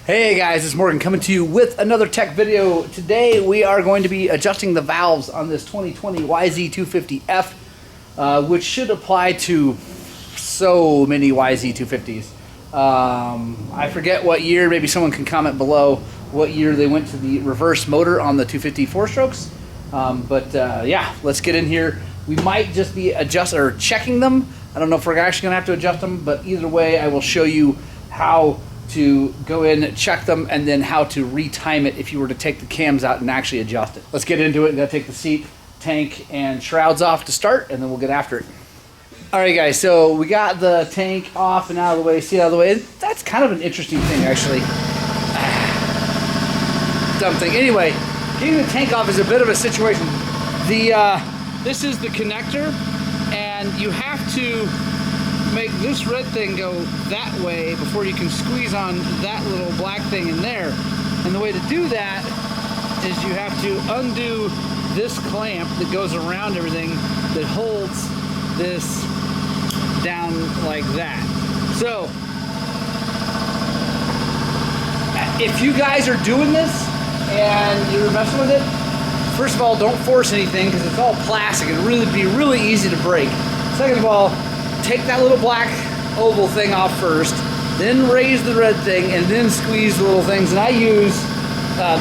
Hey guys, it's Morgan coming to you with another tech video. Today we are going to be adjusting the valves on this 2020 YZ250F, which should apply to so many YZ250s. I forget what year, maybe someone can comment below what year they went to the reverse motor on the 250 4-strokes. Yeah, let's get in here. We might just be checking them. I don't know if we're actually gonna have to adjust them, but either way, I will show you how to go in, check them, and then how to retime it if you were to take the cams out and actually adjust it. Let's get into it. I'm gonna take the seat, tank, and shrouds off to start, and then we'll get after it. All right, guys, so we got the tank off and out of the way, seat out of the way. That's kind of an interesting thing, actually. Dumb thing. Anyway, getting the tank off is a bit of a situation. This is the connector, and you have to make this red thing go that way before you can squeeze on that little black thing in there. And the way to do that is you have to undo this clamp that goes around everything that holds this down like that. So if you guys are doing this and you're messing with it, first of all, don't force anything because it's all plastic and it'll be really easy to break. Second of all, take that little black oval thing off first, then raise the red thing, and then squeeze the little things. And I use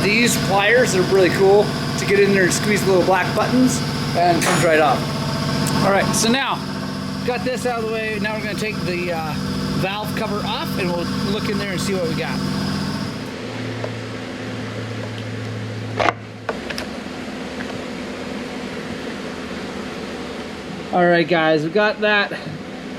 these pliers. They're really cool to get in there and squeeze the little black buttons, and it comes right off. All right, so now, got this out of the way. Now we're gonna take the valve cover off, and we'll look in there and see what we got. All right, guys, we got that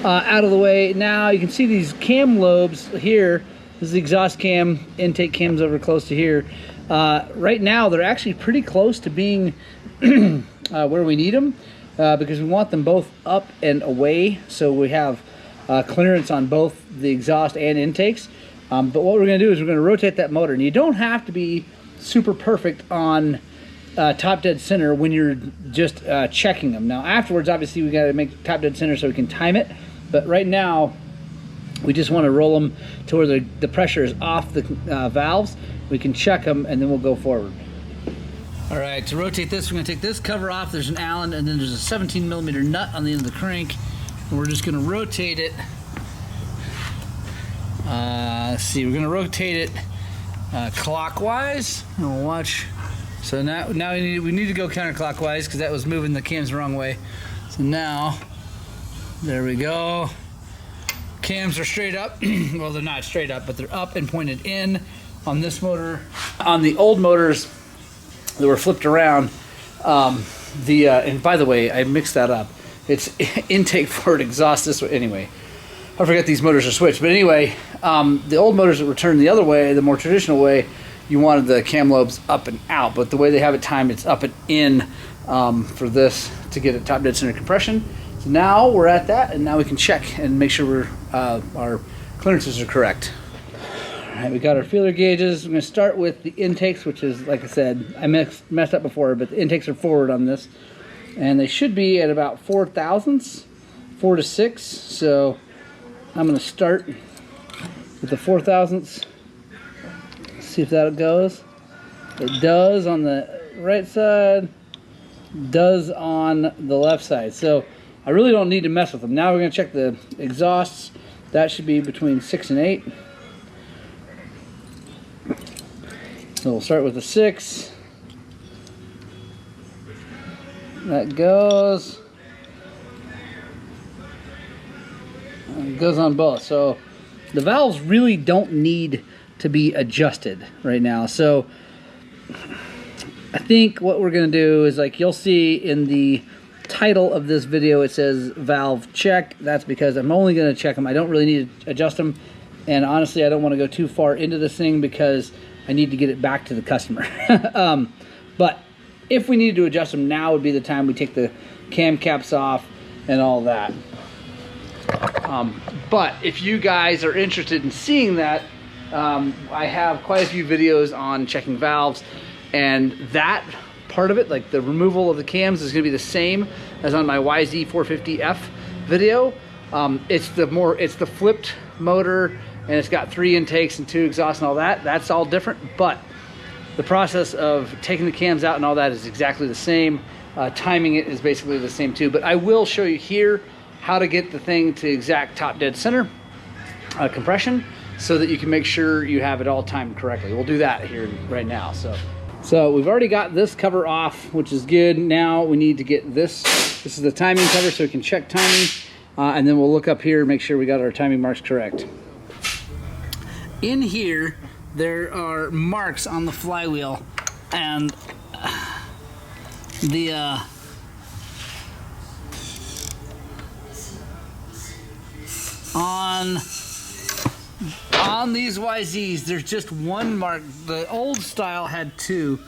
out of the way. Now you can see these cam lobes here. This is the exhaust cam, intake cams over close to here. Right now, they're actually pretty close to being where we need them because we want them both up and away, so we have clearance on both the exhaust and intakes. But what we're gonna do is we're gonna rotate that motor, and you don't have to be super perfect on top dead center when you're just checking them. Now afterwards, obviously we got to make top dead center so we can time it, but right now we just want to roll them to where the pressure is off the valves. We can check them and then we'll go forward. All right, to rotate this, we're going to take this cover off. There's an Allen and then there's a 17mm nut on the end of the crank, and we're just going to rotate it. Let's see, we're going to rotate it clockwise, and we'll watch. So now we need to go counterclockwise because that was moving the cams the wrong way. So now, there we go. Cams are straight up. Well, they're not straight up, but they're up and pointed in on this motor. On the old motors that were flipped around, and by the way, I mixed that up. It's intake forward, exhaust this way. Anyway, I forget these motors are switched. But anyway, the old motors that were turned the other way, the more traditional way, you wanted the cam lobes up and out, but the way they have it timed, it's up and in for this to get a top dead center compression. So now we're at that, and now we can check and make sure our clearances are correct. All right, we got our feeler gauges. We're going to start with the intakes, which is, like I said, I messed up before, but the intakes are forward on this, and they should be at about 4 thousandths, 4 to 6. So I'm going to start with the 4 thousandths. See if that goes. It does on the right side, does on the left side. So I really don't need to mess with them. Now we're going to check the exhausts. That should be between 6 and 8. So we'll start with the 6. That goes. It goes on both. So the valves really don't need to be adjusted right now. So I think what we're going to do is, like you'll see in the title of this video, it says valve check. That's because I'm only going to check them. I don't really need to adjust them, and honestly I don't want to go too far into this thing because I need to get it back to the customer. But if we needed to adjust them, now would be the time we take the cam caps off and all that. But if you guys are interested in seeing that, I have quite a few videos on checking valves, and that part of it, like the removal of the cams, is going to be the same as on my YZ250F video. It's the flipped motor and it's got 3 intakes and 2 exhausts and all that. That's all different, but the process of taking the cams out and all that is exactly the same. Timing it is basically the same too, but I will show you here how to get the thing to exact top dead center compression so that you can make sure you have it all timed correctly. We'll do that here right now. So we've already got this cover off, which is good. Now we need to get this. This is the timing cover so we can check timing, and then we'll look up here and make sure we got our timing marks correct. In here, there are marks on the flywheel, and on these YZs, there's just one mark. The old style had 2,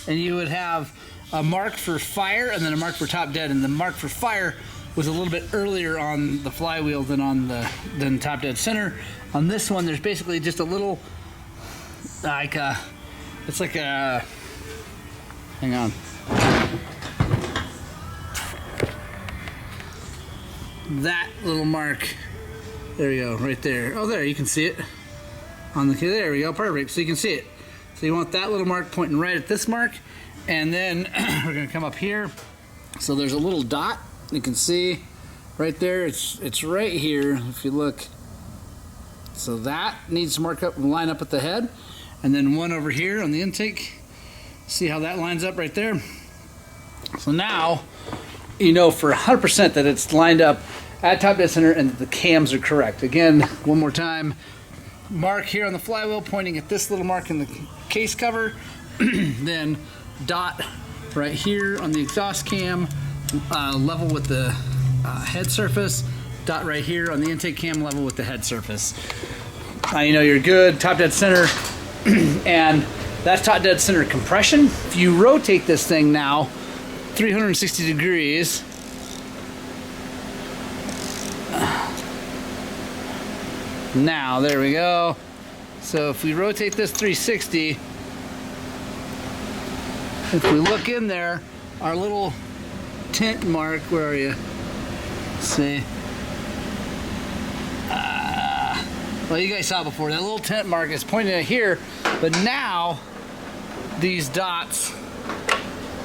and you would have a mark for fire and then a mark for top dead, and the mark for fire was a little bit earlier on the flywheel than top dead center. On this one, there's basically just a little, it's like a, hang on. That little mark, there you go, right there. Oh, there, you can see it. There we go, perfect, so you can see it. So you want that little mark pointing right at this mark, and then we're gonna come up here. So there's a little dot, you can see right there, it's right here, if you look. So that needs to line up at the head, and then one over here on the intake. See how that lines up right there? So now you know for 100% that it's lined up at top dead center and that the cams are correct. Again, one more time, mark here on the flywheel pointing at this little mark in the case cover, then dot right here on the exhaust cam, level with the head surface, dot right here on the intake cam, level with the head surface. You know you're good, top dead center, and that's top dead center compression. If you rotate this thing now 360 degrees, now there we go. So if we rotate this 360, if we look in there, our little tint mark, where are you? Let's see. Well, you guys saw before, that little tint mark is pointing at here, but now these dots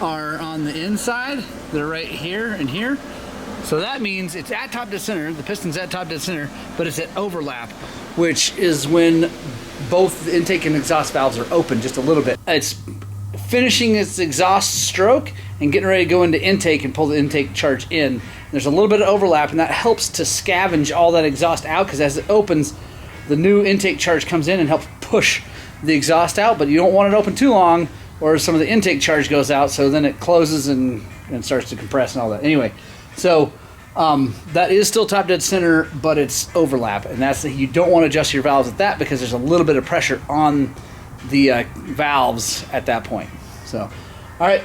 are on the inside. They're right here and here. So that means it's at top dead center, the piston's at top dead center, but it's at overlap, which is when both the intake and exhaust valves are open just a little bit. It's finishing its exhaust stroke and getting ready to go into intake and pull the intake charge in. There's a little bit of overlap, and that helps to scavenge all that exhaust out, because as it opens, the new intake charge comes in and helps push the exhaust out, but you don't want it open too long or some of the intake charge goes out, so then it closes and starts to compress and all that. Anyway, so that is still top dead center, but it's overlap, and that's you don't want to adjust your valves at that because there's a little bit of pressure on the valves at that point. So, all right,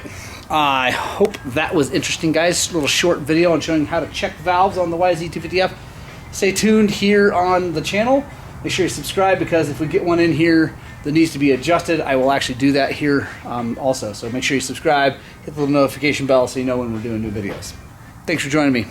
I hope that was interesting, guys. A little short video on showing how to check valves on the YZ250F. Stay tuned here on the channel. Make sure you subscribe, because if we get one in here that needs to be adjusted, I will actually do that here also. So make sure you subscribe, hit the little notification bell so you know when we're doing new videos. Thanks for joining me.